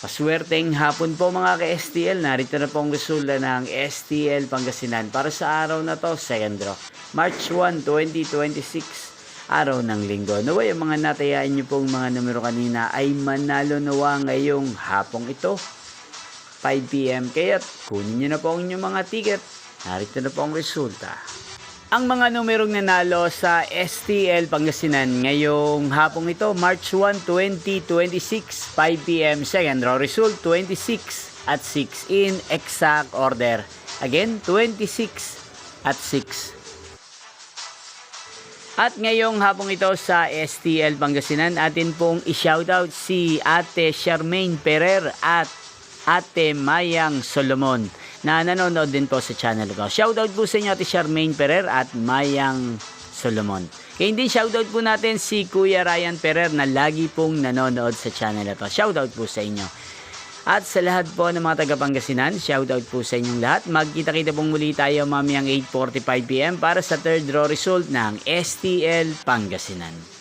Paswerteng hapon po mga ka-STL. Narito na po ang resulta ng STL Pangasinan para sa araw na to, second draw. March 1, 2026, araw ng linggo. Naway ang mga natayaan nyo pong mga numero kanina ay manalo nawa ngayong hapong ito, 5 PM. Kaya kunin nyo na po ang inyong mga ticket. Narito na po ang resulta. Ang mga numerong nanalo sa STL Pangasinan ngayong hapong ito, March 1, 2026, 5 PM, second draw result, 26 at 6 in exact order. Again, 26 at 6. At ngayong hapong ito sa STL Pangasinan, atin pong i-shoutout si Ate Charmaine Ferrer at Ate Mayang Solomon na nanonood din po sa channel ko. Shoutout po sa inyo Ate Charmaine Ferrer at Mayang Solomon. Kaya hindi shoutout po natin si Kuya Ryan Ferrer na lagi pong nanonood sa channel ito. Shoutout po sa inyo. At sa lahat po ng mga taga Pangasinan, shoutout po sa inyong lahat. Magkita-kita pong muli tayo mamayang 8:45 PM para sa third draw result ng STL Pangasinan.